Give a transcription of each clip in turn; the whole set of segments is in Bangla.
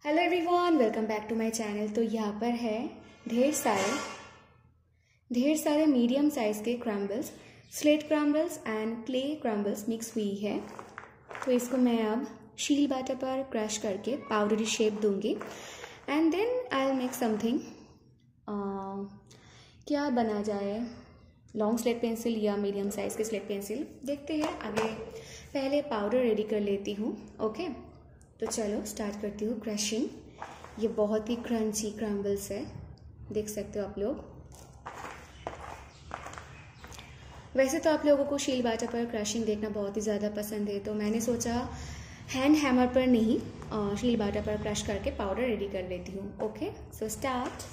Hello everyone, welcome back to my channel. तो यहाँ पर है ढेर सारे मीडियम साइज़ के crumbles, slate crumbles and clay crumbles mix हुई है। तो इसको मैं अब शील बैटर पर क्रश करके पाउडरी शेप दूंगी and then I will make something. क्या बना जाए, लॉन्ग स्लेट पेंसिल या मीडियम साइज़ के स्लेट पेंसिल, देखते हैं आगे। पहले पाउडर रेडी कर लेती हूँ। ओके, तो चलो स्टार्ट करती हूँ क्रशिंग। ये बहुत ही क्रंची क्रम्बल्स है, देख सकते हो आप लोग। वैसे तो आप लोगों को शील बैटर पर क्रशिंग देखना बहुत ही ज़्यादा पसंद है, तो मैंने सोचा हैंड हैमर पर नहीं, शील बैटर पर क्रश करके पाउडर रेडी कर लेती हूँ। Okay, so start.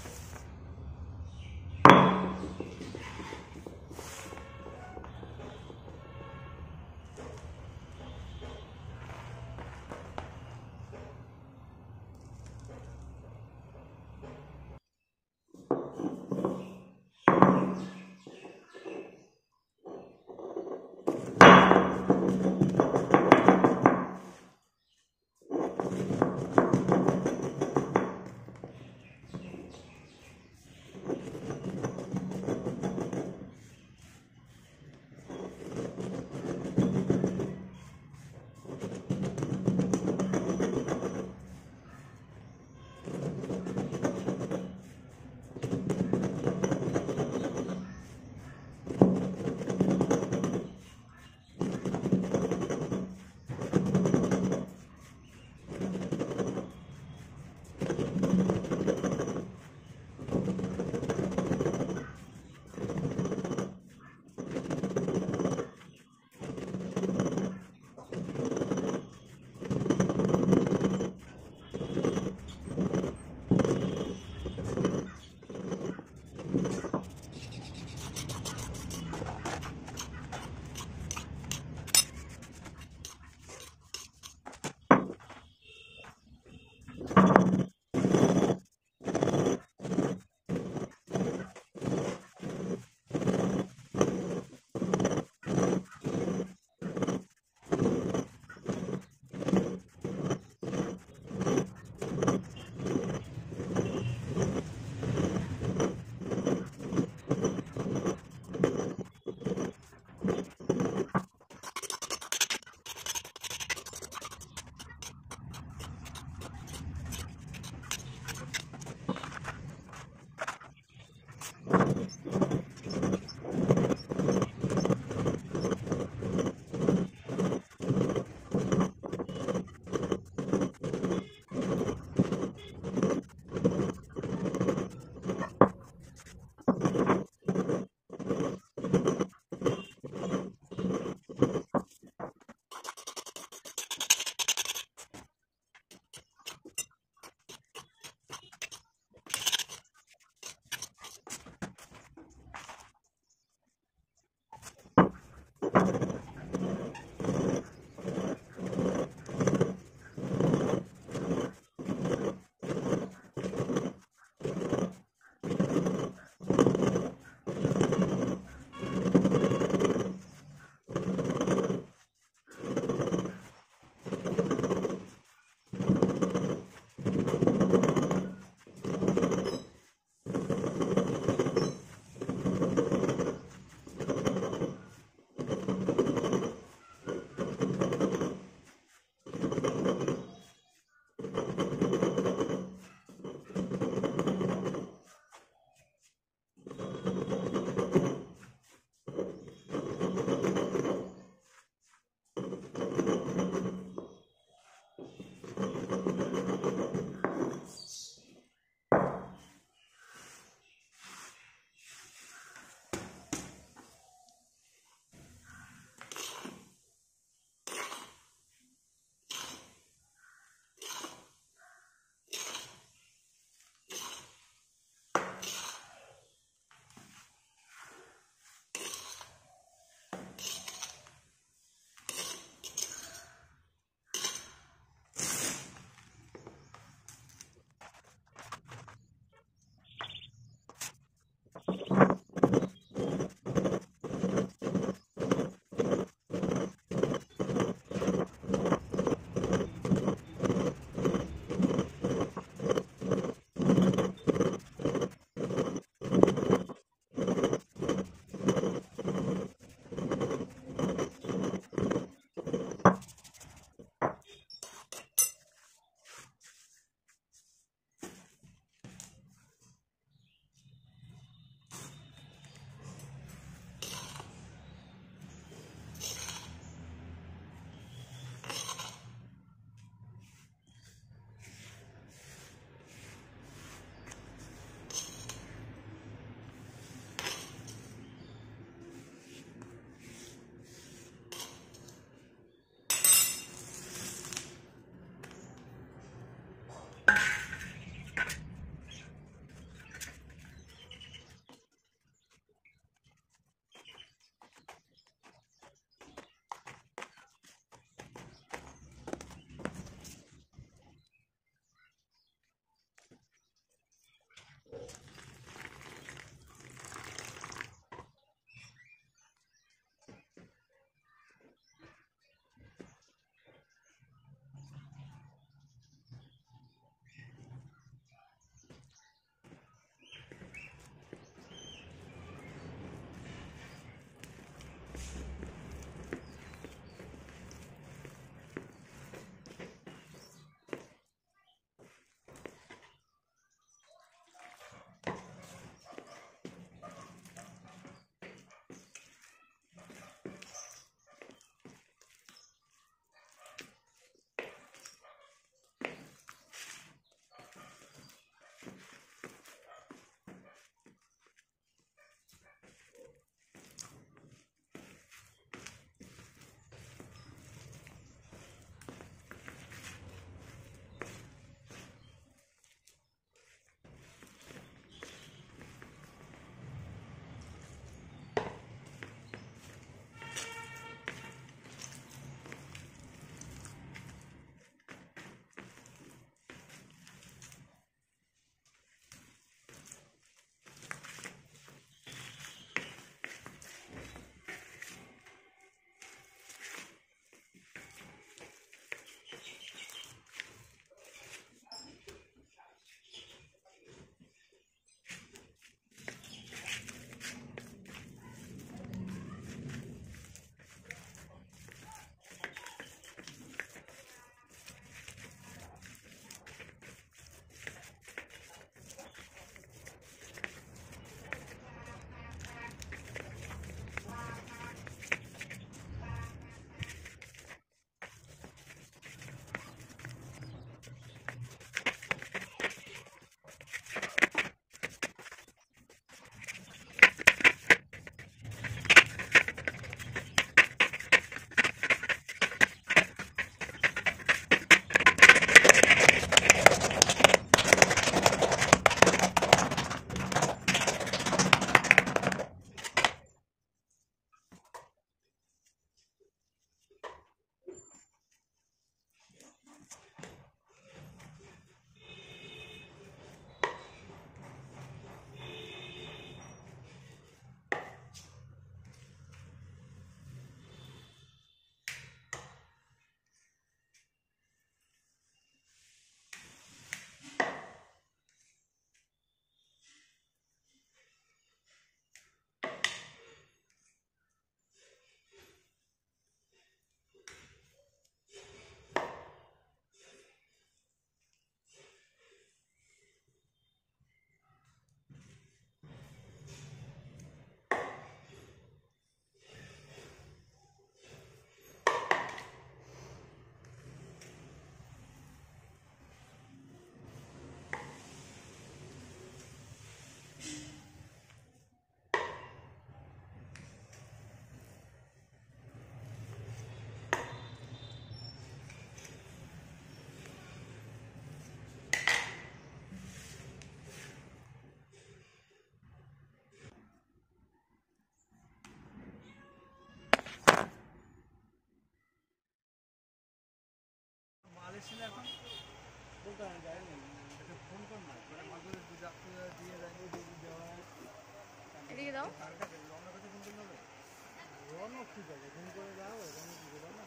ঠিক আছে, ফোন করে দাও, ওখানে কি দেবো না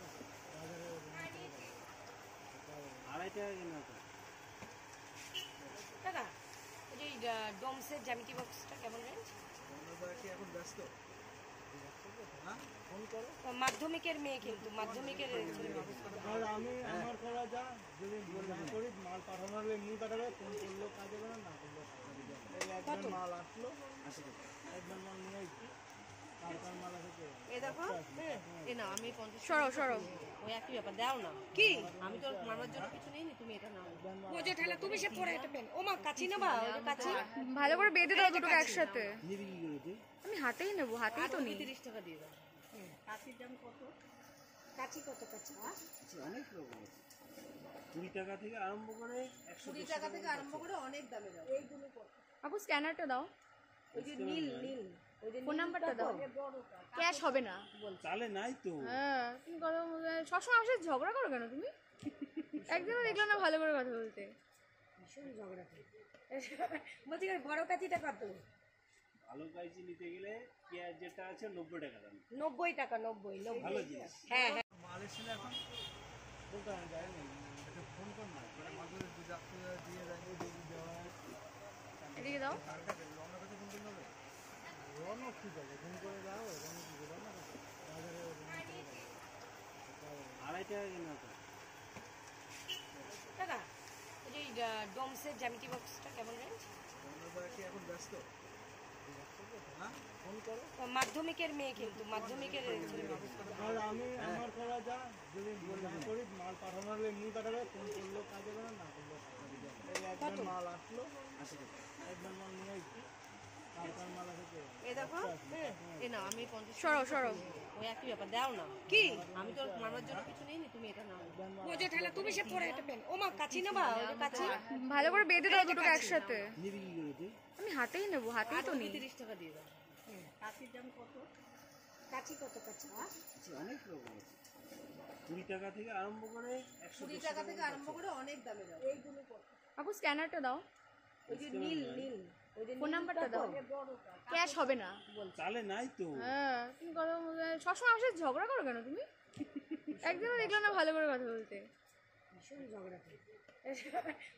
বাজারে 2.5 টাকা কিনা তো দাদা ওই যে ডোমসের জ্যামিতি বক্সটা কেমন রেঞ্জ? কি এখন ব্যস্ত? হ্যাঁ, ফোন করো। মাধ্যমিকের মেয়ে, কিন্তু মাধ্যমিকের রেঞ্জ। আর আমি আমার করা যা, যদি না করি মাল পাঠানো হলে এমনি পাঠাবে, ফোন করলেও কাজ হবে না, না করলেও কাজ হবে। এই একবার মাল আসলো, একবার মাল নিয়ে আসছি, তারপর মাল আসে। এ দেখো, এ না আমি 50 সরো সরো। ওই একই ব্যাপার, দাও না কি আমি তো মামার জন্য কিছু নেই, তুমি এটা নাও। ও যে ঠেলা তুমি সে পরে এটা পেন। ও মা কাচি নেবা? ওই যে কাচি ভালো করে বেঁধে দাও দুটোকে একসাথে। নিবি কি করে তুই? আমি হাতেই নেবো, হাতেই তো নিই। 30 টাকা দিয়ে দাও। কাচির দাম কত? কাচি কত কাচি? অনেক রকম আছে, 20 টাকা থেকে আরম্ভ করে 20 টাকা থেকে আরম্ভ করে অনেক দামে দাও। এইগুলো কত? আপু স্ক্যানারটা দাও, ওই যে নীল নীল, ওই যে ফোন নাম্বারটা দাও। ক্যাশ হবে না। চালে নাই তো। হ্যাঁ, তুমি কথা সবসময় আমার সাথে ঝগড়া করো কেন তুমি? একদিনও দেখলাম না ভালো করে কথা বলতে। ভীষণ ঝগড়া করি। বলছি বড় কাচিটা কত? ভালো কাইচি নিতে গেলে পেঁয়াজ যেটা আছে 90 টাকা দাম। 90 টাকা, 90 ভালো জিনিস। হ্যাঁ হ্যাঁ। মাল এসেছিল এখন বলতে আমি যাইনি, এটা ফোন কর না, মাদুরের দুধ দিয়ে দেয়, দেওয়া হয়। এদিকে দাও। কার কাছে রওনা কাছে ফোন করতে হবে? রওনা ঠিক আছে, ফোন করে দাও, ওখানে কি দেবো না বাজারে 2.5 টাকা কিনা তো দাদা ওই যে ডোমসের জ্যামিতি বক্সটা কেমন রেঞ্জ? কি এখন ব্যস্ত? হ্যাঁ, ফোন করো। মাধ্যমিকের মেয়ে, কিন্তু মাধ্যমিকের রেঞ্জ। আর আমি আমার করা যা, যদি না করি মাল পাঠানো হলে এমনি পাঠাবে, ফোন করলেও কাজ হবে না, না করলেও কাজ হবে। এই একবার মাল আসলো, একবার মাল নিয়ে আসছি, তারপর মাল আসে। এ দেখো, এ না আমি 50 সরো সরো। ওই একই ব্যাপার, দাও না কি আমি তো মামার জন্য কিছু নেই, তুমি এটা নাও। ও যে ঠেলা তুমি সে পরে এটা পেন। ও মা কাচি নেবা? ওই যে কাচি ভালো করে বেঁধে দাও দুটোকে একসাথে। নিবি কি করে তুই? আমি হাতেই নেবো, হাতেই তো নিই। 30 টাকা দিয়ে দাও। কাচির দাম কত? কাচি কত কাচি? অনেক রকম আছে, 20 টাকা থেকে আরম্ভ করে 20 টাকা থেকে আরম্ভ করে অনেক দামে দাও। এইগুলো কত? আপু স্ক্যানারটা দাও, ওই যে নীল নীল, ওই যে ফোন নাম্বারটা দাও। ক্যাশ হবে না। চালে নাই তো। হ্যাঁ, তুমি কথা সবসময় আমার সাথে ঝগড়া করো কেন তুমি? একদিনও দেখলাম না ভালো করে কথা বলতে। ভীষণ ঝগড়া করি।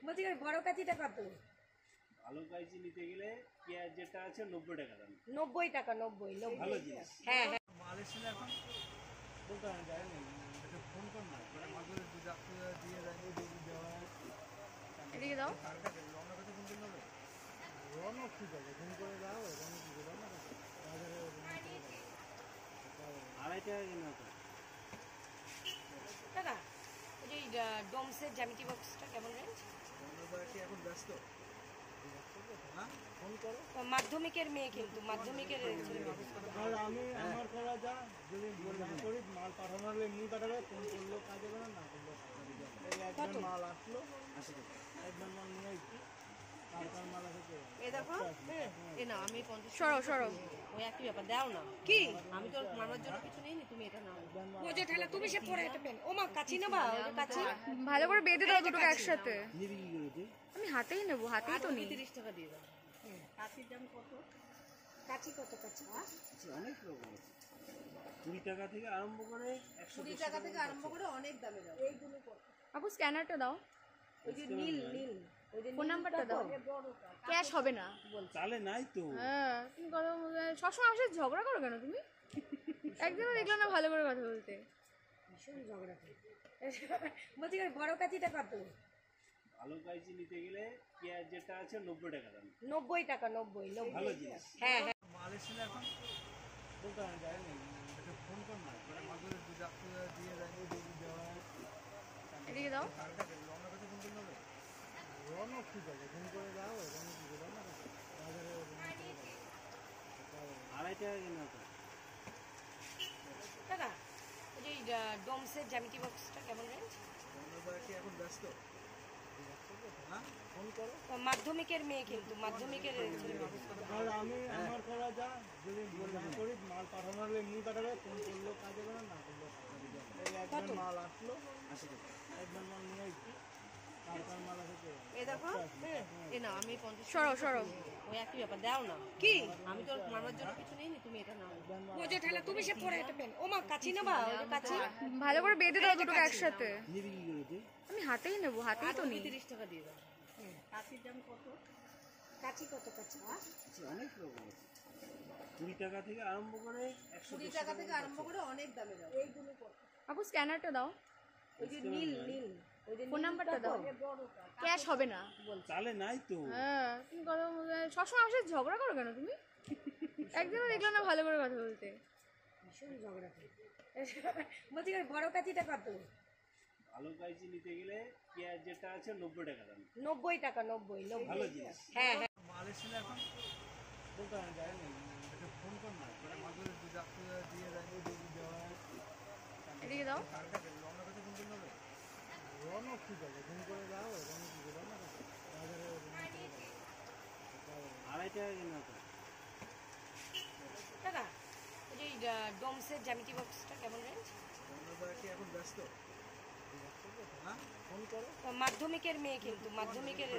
বলছি বড় কাচিটা কত? ভালো কাইচি নিতে গেলে পেঁয়াজ যেটা আছে 90 টাকা দাম। 90 টাকা, 90 ভালো জিনিস। হ্যাঁ হ্যাঁ। মাল এসেছিল এখন বলতে আমি যাইনি, এটা ফোন কর না, মাদুরের দুধ দিয়ে দেয়, দেওয়া হয়। এদিকে দাও। কার কাছে রওনা কাছে ফোন করতে হবে? রওনা ঠিক আছে, ফোন করে দাও, ওখানে কি দেবো না বাজারে 2.5 টাকা কিনা তো দাদা ওই যে ডোমসের জ্যামিতি বক্সটা কেমন রেঞ্জ? কি এখন ব্যস্ত? হ্যাঁ, ফোন করো। মাধ্যমিকের মেয়ে, কিন্তু মাধ্যমিকের রেঞ্জ। আর আমি আমার করা যা, যদি না করি মাল পাঠানো হলে এমনি পাঠাবে, ফোন করলেও কাজ হবে না, না করলেও কাজ হবে। এই একবার মাল আসলো, একবার মাল নিয়ে আসছি, তারপর মাল আসে। এ দেখো, এ না আমি 50 সরো সরো। ওই একই ব্যাপার, দাও না কি আমি তো মামার জন্য কিছু নেই, তুমি এটা নাও। ও যে ঠেলা তুমি সে পরে এটা পেন। ও মা কাচি নেবা? ওই যে কাচি ভালো করে বেঁধে দাও দুটোকে একসাথে। নিবি কি করে তুই? আমি হাতেই নেবো, হাতেই তো নিই। 30 টাকা দিয়ে দাও। কাচির দাম কত? কাচি কত কাচি? অনেক রকম আছে, 20 টাকা থেকে আরম্ভ করে 20 টাকা থেকে আরম্ভ করে অনেক দামে দাও। এইগুলো কত? আপু স্ক্যানারটা দাও, ওই যে নীল নীল, ওই যে ফোন নাম্বারটা দাও। ক্যাশ হবে না। চালে নাই তো। হ্যাঁ, তুমি কথা সবসময় আমার সাথে ঝগড়া করো কেন তুমি? একদিনও দেখলাম না ভালো করে কথা বলতে। ভীষণ ঝগড়া করি। বলছি বড় কাচিটা কত? ভালো কাইচি নিতে গেলে পেঁয়াজ যেটা আছে 90 টাকা দাম। 90 টাকা, 90 ভালো জিনিস। হ্যাঁ হ্যাঁ। মাল এসেছিল এখন বলতে আমি যাইনি, এটা ফোন কর না, মাদুরের দুধ দিয়ে দেয়, দেওয়া হয়। এদিকে দাও। কার কাছে রওনা কাছে ফোন করতে হবে? রওনা ঠিক আছে, ফোন করে দাও, ওখানে কি দেবো না বাজারে 2.5 টাকা কিনা তো দাদা ওই যে ডোমসের জ্যামিতি বক্সটা কেমন রেঞ্জ? কি এখন ব্যস্ত? হ্যাঁ, ফোন করো। মাধ্যমিকের মেয়ে, কিন্তু মাধ্যমিকের রেঞ্জ। আর আমি আমার করা যা, যদি না করি মাল পাঠানো হলে এমনি পাঠাবে, ফোন করলেও কাজ হবে না, না করলেও কাজ হবে। এই একবার মাল আসলো, একবার মাল নিয়ে আসছি, কালকার মাল আছে তো এ দেখো এ না আমি 50 সরো সরো ওই একই ব্যাপার দাও না কি আমি তো মারবার জন্য কিছু নেই তুমি এটা নাও বোঝো ঠেলা তুমি সে পরে এটা পেন ও মা কাচি না বা ওই কাচি ভালো করে বেঁধে দাও দুটোকে একসাথে। নিবি কি করে তুই আমি হাতেই নেবো, হাতেই তো নেই। 30 টাকা দিয়ে দাও কাচির দাম কত কাচি কত কাচি অনেক রকম আছে 20 টাকা থেকে আরম্ভ করে 20 টাকা থেকে আরম্ভ করে অনেক দামে দাও এইগুলো কত আপু স্ক্যানারটা দাও, ওই যে নীল নীল ওই যে ফোন নাম্বারটা দাও। ক্যাশ হবে না। চালে নাই তো হ্যাঁ তুমি কথা বলতে সবসময় আমার সাথে ঝগড়া করো কেন তুমি? একদিনও দেখলাম না ভালো করে কথা বলতে। ভীষণ ঝগড়া করে বলছি বড় কাচিটা কত ভালো কাইচি নিতে গেলে পেঁয়াজ যেটা আছে 90 টাকা দাম 90 টাকা 90 ভালো জিনিস হ্যাঁ হ্যাঁ মাল এসেছিল এখন বলতে আমি যাইনি এটা ফোন কর না করে মাঝে দুধ আপনি দিয়ে যায় দুধ দেওয়া এদিকে দাও। রওনা কাছে ফোন করতে হবে রওনা ঠিক আছে ফোন করে দাও রওনা কি করে রওনা কাছে বাজারে 2.5 টাকা কিনা তো টাকা ওই যে ডোমসের জ্যামিতি বক্সটা কেমন রেঞ্জ রওনা কি এখন ব্যস্ত হ্যাঁ ফোন করো মাধ্যমিকের মেয়ে কিন্তু মাধ্যমিকের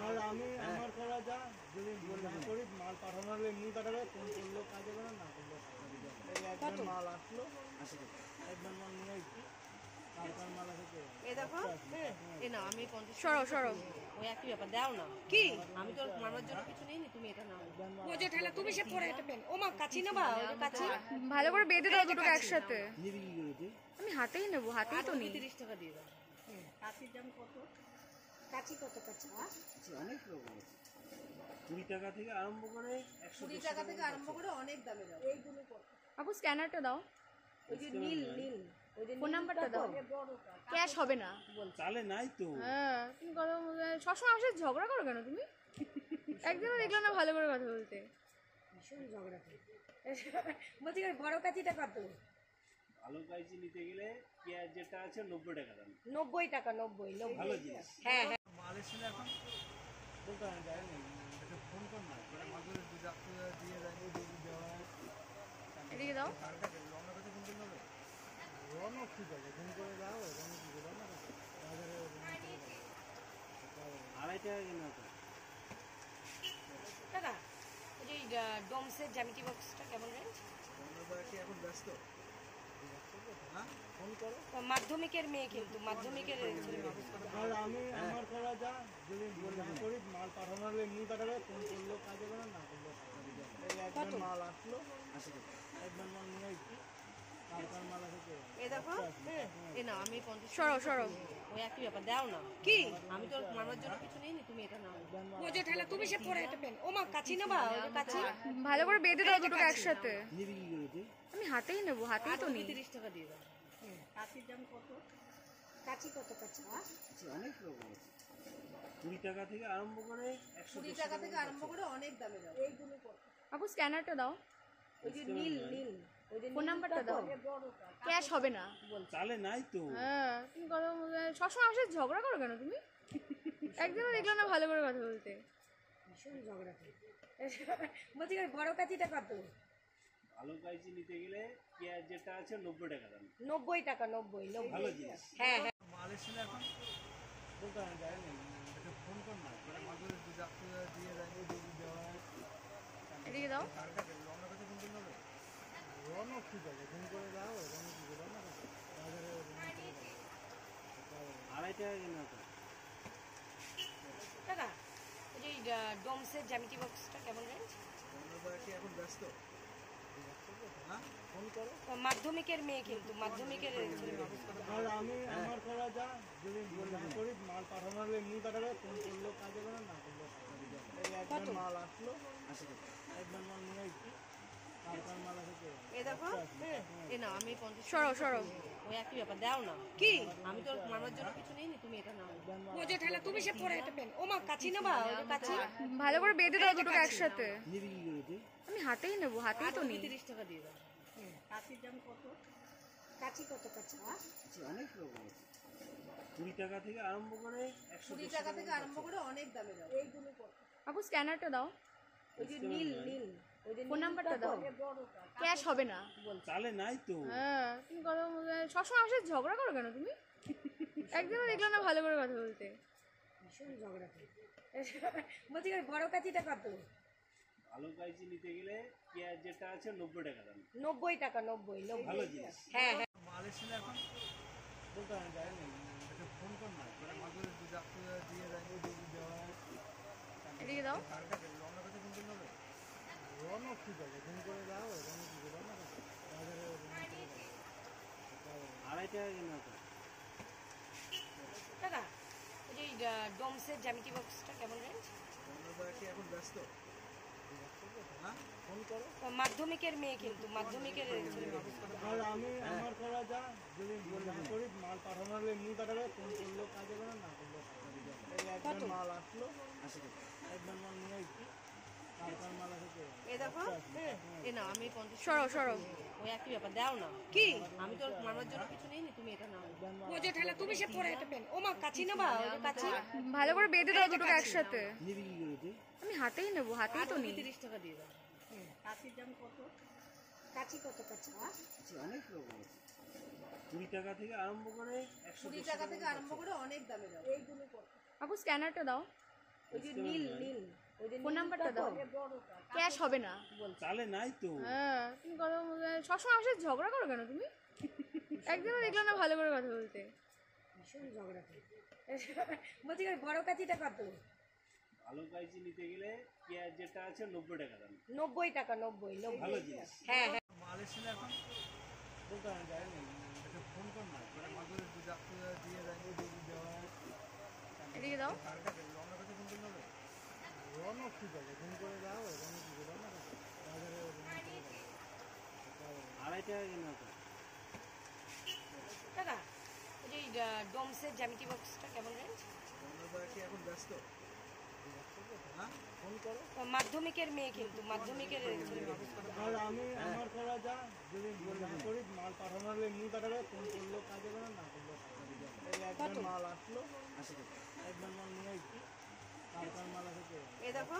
আর আমি আমার করা যা যদি না করি মাল পাঠানোর এমনি পাঠাবে ফোন করলো কাজে করে না করলো এই একবার মাল আসলো একবার মাল নিয়ে আসছি কালকার মাল আছে তো এ দেখো এ না আমি 50 সরো সরো ওই একই ব্যাপার দাও না কি আমি তো মারবার জন্য কিছু নেই তুমি এটা নাও বোঝো ঠেলা তুমি সে পরে এটা পেন ও মা কাচি না বা ওই কাচি ভালো করে বেঁধে দাও দুটোকে একসাথে। নিবি কি করে তুই আমি হাতেই নেবো, হাতেই তো নেই। 30 টাকা দিয়ে দাও কাচির দাম কত কাচি কত কাচি অনেক রকম আছে 20 টাকা থেকে আরম্ভ করে 20 টাকা থেকে আরম্ভ করে অনেক দামে দাও এইগুলো কত আপু স্ক্যানারটা দাও, ওই যে নীল নীল ওই যে ফোন নাম্বারটা দাও। ক্যাশ হবে না। চালে নাই তো হ্যাঁ তুমি কথা বলতে সবসময় আমার সাথে ঝগড়া করো কেন তুমি? একদিনও দেখলাম না ভালো করে কথা বলতে। ভীষণ ঝগড়া করে বলছি বড় কাচিটা কত ভালো কাইচি নিতে গেলে পেঁয়াজ যেটা আছে 90 টাকা দাম 90 টাকা 90 ভালো জিনিস হ্যাঁ হ্যাঁ মাল এসেছিল এখন বলতে আমি যাইনি এটা ফোন কর না করে মাঝে দুধ আপনি দিয়ে যায় দুধ দেওয়া এদিকে দাও। রওনা কাছে ফোন করতে হবে রওনা ঠিক আছে ফোন করে দাও রওনা কি করে রওনা কাছে বাজারে 2.5 টাকা কিনা তো টাকা ওই যে ডোমসের জ্যামিতি বক্সটা কেমন রেঞ্জ রওনা কি এখন ব্যস্ত হ্যাঁ ফোন করো মাধ্যমিকের মেয়ে কিন্তু মাধ্যমিকের আর আমি আমার করা যা যদি না করি মাল পাঠানোর এমনি পাঠাবে ফোন করলো কাজে করে না করলো এই একবার মাল আসলো একবার মাল নিয়ে আসছি কালকার মাল আছে তো এ দেখো এ না আমি 50 সরো সরো ওই একই ব্যাপার দাও না কি আমি তো মারবার জন্য কিছু নেই তুমি এটা নাও বোঝো ঠেলা তুমি সে পরে এটা পেন ও মা কাচি না বা ওই কাচি ভালো করে বেঁধে দাও দুটোকে একসাথে। নিবি কি করে তুই আমি হাতেই নেবো, হাতেই তো নেই। 30 টাকা দিয়ে দাও কাচির দাম কত কাচি কত কাচি অনেক রকম আছে 20 টাকা থেকে আরম্ভ করে 20 টাকা থেকে আরম্ভ করে অনেক দামে দাও এইগুলো কত আপু স্ক্যানারটা দাও, ওই যে নীল নীল ওই যে ফোন নাম্বারটা দাও। ক্যাশ হবে না। চালে নাই তো হ্যাঁ তুমি কথা বলতে সবসময় আমার সাথে ঝগড়া করো কেন তুমি? একদিনও দেখলাম না ভালো করে কথা বলতে। ভীষণ ঝগড়া করে বলছি বড় কাচিটা কত ভালো কাইচি নিতে গেলে পেঁয়াজ যেটা আছে 90 টাকা দাম 90 টাকা 90 ভালো জিনিস হ্যাঁ হ্যাঁ মাল এসেছিল এখন বলতে আমি যাইনি এটা ফোন কর না করে মাঝে দুধ আপনি দিয়ে যায় দুধ দেওয়া এদিকে দাও। রওনা কাছে ফোন করতে হবে রওনা ঠিক আছে ফোন করে দাও রওনা কি করে রওনা কাছে বাজারে 2.5 টাকা কিনা তো টাকা ওই যে ডোমসের জ্যামিতি বক্সটা কেমন রেঞ্জ রওনা কি এখন ব্যস্ত হ্যাঁ ফোন করো মাধ্যমিকের মেয়ে কিন্তু মাধ্যমিকের আর আমি আমার করা যা যদি না করি মাল পাঠানোর এমনি পাঠাবে ফোন করলো কাজে করে না করলো এই একবার মাল আসলো একবার মাল নিয়ে আসছি কালকার মাল আছে তো এ দেখো এ না আমি 50 সরো সরো ওই একই ব্যাপার দাও না কি আমি তো মারবার জন্য কিছু নেই তুমি এটা নাও বোঝো ঠেলা তুমি সে পরে এটা পেন ও মা কাচি না বা ওই কাচি ভালো করে বেঁধে দাও দুটোকে একসাথে। নিবি কি করে তুই আমি হাতেই নেবো, হাতেই তো নেই। 30 টাকা দিয়ে দাও কাচির দাম কত কাচি কত কাচি অনেক রকম আছে 20 টাকা থেকে আরম্ভ করে 20 টাকা থেকে আরম্ভ করে অনেক দামে দাও এইগুলো কত আপু স্ক্যানারটা দাও, ওই যে নীল নীল ওই যে ফোন নাম্বারটা দাও। ক্যাশ হবে না। চালে নাই তো হ্যাঁ তুমি কথা বলতে সবসময় আমার সাথে ঝগড়া করো কেন তুমি? একদমই দেখলাম না ভালো করে কথা বলতে। ভীষণ ঝগড়া করে। বলছি বড় কাচিটা কত? ভালো কাঁচি নিতে গেলে পেঁয়াজ যেটা আছে 90 টাকা দাম। 90 টাকা, 90 ভালো জিনিস। হ্যাঁ হ্যাঁ। মাল এসেছিল এখন বলতে আমি যাইনি, একটা ফোন কর না, মানে মাদুর দিয়ে যাই দেওয়া এদিকে দাও। রওনার কাছে ফোন করতে হবে। রওনা ঠিক আছে, ফোন করে যাও, রওনা কি করে না বাজারে 2.5 টাকা কিনা তো। দাদা ওই যে ডোমসের জ্যামিতি বক্সটা কেমন রেঞ্জ? রওনা কি এখন ব্যস্ত? হ্যাঁ ফোন করো। মাধ্যমিকের মেয়ে, কিন্তু মাধ্যমিকের আর আমি আমার করা যা, যদি না করি মাল পাঠানো হলে এমনি পাঠাবে, ফোন করলেও কাজে করে না করলেও এই একবার মাল আসলো, একবার মাল নিয়ে আসছি, তারপর মাল আসে। এ দেখো, এ না আমি 50 সরো সরো। ওই একই ব্যাপার, দাও না। কি আমি তো মামার জন্য কিছু নেইনি, তুমি এটা নাও। বোঝো ঠেলা, তুমি সে পরে এটা পেন। ওমা কাচি নেবা, ওই যে কাচি ভালো করে বেঁধে দাও দুটোকে একসাথে। নিবি কি করে তুই? আমি হাতেই নেবো, হাতেই তো নেই। 30 টাকা দিয়ে দাও। কাচির দাম কত? কাচি কত কাচি? অনেক রকম আছে, 20 টাকা থেকে আরম্ভ করে 20 টাকা থেকে আরম্ভ করে অনেক দামে দাও। এইগুলো কত? আপু স্ক্যানারটা দাও, ওই যে নীল নীল, ওই যে ফোন নাম্বারটা দাও। ক্যাশ হবে না। চালে নাই তো। হ্যাঁ তুমি কথা সবসময় আমার সাথে ঝগড়া করো কেন তুমি? একদমই দেখলাম না ভালো করে কথা বলতে। ভীষণ ঝগড়া করে। বলছি বড় কাচিটা কত? ভালো কাঁচি নিতে গেলে পেঁয়াজ যেটা আছে 90 টাকা দাম। 90 টাকা, 90 ভালো জিনিস। হ্যাঁ হ্যাঁ। মাল এসেছিল এখন বলতে আমি যাইনি, একটা ফোন কর না, মানে মাদুর দিয়ে যাই দেওয়া এদিকে দাও। রওনার কাছে ফোন করতে হবে। রওনা ঠিক আছে, ফোন করে যাও, রওনা কি করে না বাজারে 2.5 টাকা কিনা তো। দাদা ওই যে ডোমসের জ্যামিতি বক্সটা কেমন রেঞ্জ? রওনার কি এখন ব্যস্ত? হ্যাঁ ফোন করো। মাধ্যমিকের মেয়ে, কিন্তু মাধ্যমিকের আর আমি আমার করা যা, যদি না করি মাল পাঠানো হলে এমনি পাঠাবে, ফোন করলেও কাজে করে না করলেও এই একবার মাল আসলো, একবার মাল নিয়ে আসছি, তারপর মাল আসে। এ দেখো,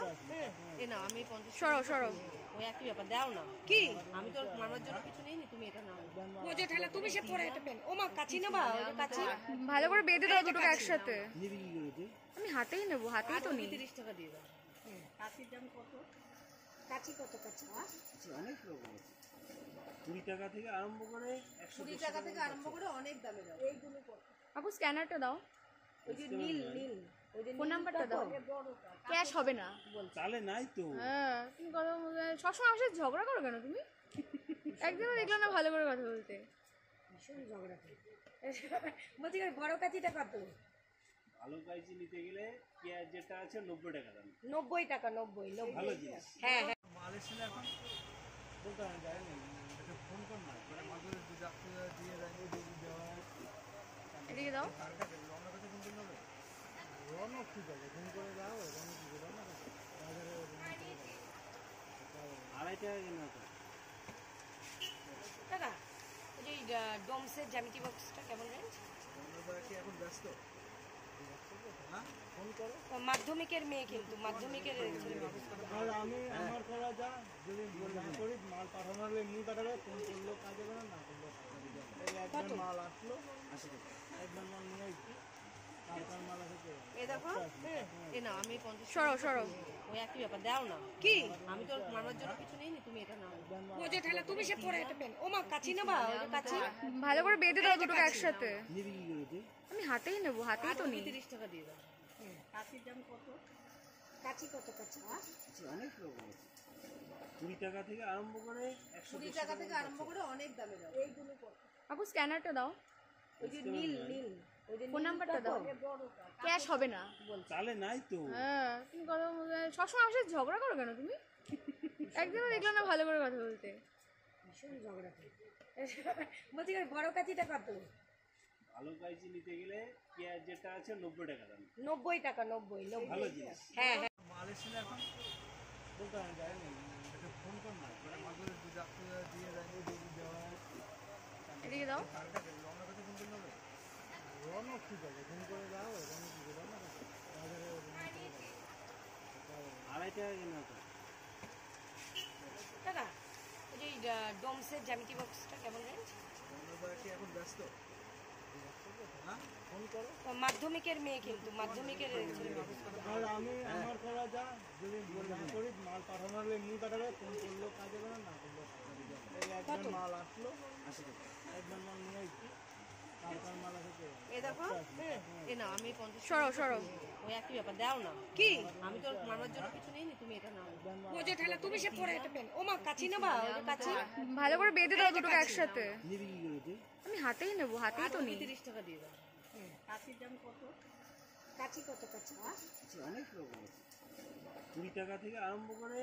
এ না আমি 50 সরো সরো। ওই একই ব্যাপার, দাও না। কি আমি তো মামার জন্য কিছু নেইনি, তুমি এটা নাও। বোঝো ঠেলা, তুমি সে পরে এটা পেন। ওমা কাচি নেবা, ওই যে কাচি ভালো করে বেঁধে দাও দুটোকে একসাথে। নিবি কি করে তুই? আমি হাতেই নেবো, হাতেই তো নেই। 30 টাকা দিয়ে দাও। কাচির দাম কত? কাচি কত কাচি? অনেক রকম আছে, 20 টাকা থেকে আরম্ভ করে 20 টাকা থেকে আরম্ভ করে অনেক দামে দাও। এইগুলো কত? আপু স্ক্যানারটা দাও, ওই যে নীল নীল, ওই যে ফোন নাম্বারটা দাও। ক্যাশ হবে না। চালে নাই তো। হ্যাঁ তুমি কথা সবসময় আমার সাথে ঝগড়া করো কেন তুমি? একদমই দেখলাম না ভালো করে কথা বলতে। ভীষণ ঝগড়া করে। বলছি বড় কাচিটা কত? ভালো কাঁচি নিতে গেলে পেঁয়াজ যেটা আছে 90 টাকা দাম। 90 টাকা, 90 ভালো জিনিস। হ্যাঁ হ্যাঁ। মাল এসেছিল এখন বলতে আমি যাইনি, একটা ফোন কর না, মানে মাদুর দিয়ে যাই দেওয়া এদিকে দাও। রওনার কাছে ফোন করতে হবে। রওনা ঠিক আছে, ফোন করে যাও, রওনা কি করে না বাজারে 2.5 টাকা কিনা তো। দাদা ওই যে ডোমসের জ্যামিতি বক্সটা কেমন রেঞ্জ? রওনার কি এখন ব্যস্ত? হ্যাঁ ফোন করো। মাধ্যমিকের মেয়ে, কিন্তু মাধ্যমিকের আর আমি আমার করা যা, যদি না করি মাল পাঠানো হলে এমনি পাঠাবে, ফোন করলেও কাজে করে না করলেও এই একবার মাল আসলো, একবার মাল নিয়ে আসছি, তারপর মাল আসে। এ দেখো, এ না আমি 50 সরো সরো। ওই একই ব্যাপার, দাও না। কি আমি তো মামার জন্য কিছু নেইনি, তুমি এটা নাও। বোঝো ঠেলা, তুমি সে পরে এটা পেন। ওমা কাচি নেবা, ওই যে কাচি ভালো করে বেঁধে দাও দুটোকে একসাথে। নিবি কি করে তুই? আমি হাতেই নেবো, হাতেই তো নেই। 30 টাকা দিয়ে দাও। কাচির দাম কত? কাচি কত কাচি? অনেক রকম আছে, 20 টাকা থেকে আরম্ভ করে 20 টাকা থেকে আরম্ভ করে অনেক দামে দাও। এইগুলো কত? আপু স্ক্যানারটা দাও, ওই যে নীল নীল, ওই যে ফোন নাম্বারটা দাও। ক্যাশ হবে না। চালে নাই তো। হ্যাঁ তুমি কথা সবসময় আমার সাথে ঝগড়া করো কেন তুমি? একদমই দেখলাম না ভালো করে কথা বলতে। ভীষণ ঝগড়া করে। বলছি বড় কাচিটা কত? ভালো কাঁচি নিতে গেলে পেঁয়াজ যেটা আছে 90 টাকা দাম। 90 টাকা, 90 ভালো জিনিস। হ্যাঁ হ্যাঁ। মাল এসেছিল এখন বলতে আমি যাইনি, একটা ফোন কর না, মানে মাদুর দিয়ে যাই দেওয়া এদিকে দাও। রওনার কাছে ফোন করতে হবে। রওনা ঠিক আছে, ফোন করে যাও, রওনা কি করে না বাজারে 2.5 টাকা কিনা তো। দাদা ওই যে ডোমসের জ্যামিতি বক্সটা কেমন রেঞ্জ? রওনার কি এখন ব্যস্ত? ফোন করো। মাধ্যমিকের মেয়ে কিন্তু মাধ্যমিকের ছেলে। আর আমি আমার করা যা, যদি না করি মাল পাঠানো হলে এমনি পাঠাবে, ফোন করলেও কাজ হবে না করলেও কাজ হবে। এই একবার মাল আসলো, একবার মাল নিয়ে এসছি, তারপর মাল আসে এ দেখো এ না আমি 50 সরো সরো ওই একই ব্যাপার দাও না কি আমি তো মারার জন্য কিছু নেই তুমি এটা নাও বোঝে ঠেলা তুমি সে পরে এটা পেন ও মা কাচি না বা ওই কাচি ভালো করে বেঁধে দাও দুটোকে একসাথে। আমি হাতেই নেবো, হাতেই তো নেই। 30 টাকা দিয়ে দাও কাচির দাম কত কাচি কত কাচি অনেক রকম আছে, 20 টাকা থেকে আরম্ভ করে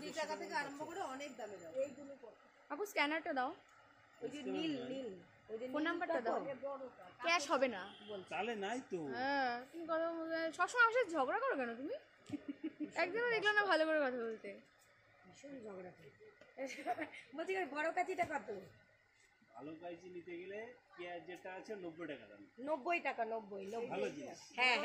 20 টাকা থেকে আরম্ভ করে অনেক দামে দাও এইগুলো কত আপু স্ক্যানারটা দাও, ওই যে নীল নীল ওই যে ফোন নাম্বারটা দাও। ক্যাশ হবে না। চালে নাই তো। হ্যাঁ তুমি কথা বলতে সবসময় আমার সাথে ঝগড়া করো কেন তুমি? একদিনও দেখলাম না ভালো করে কথা বলতে। ভীষণ ঝগড়া করে বলছি বড় কাচিটা কত ভালো কাইচি নিতে গেলে পেঁয়াজ যেটা আছে 90 টাকা দাম। 90 টাকা 90 ভালো জিনিস। হ্যাঁ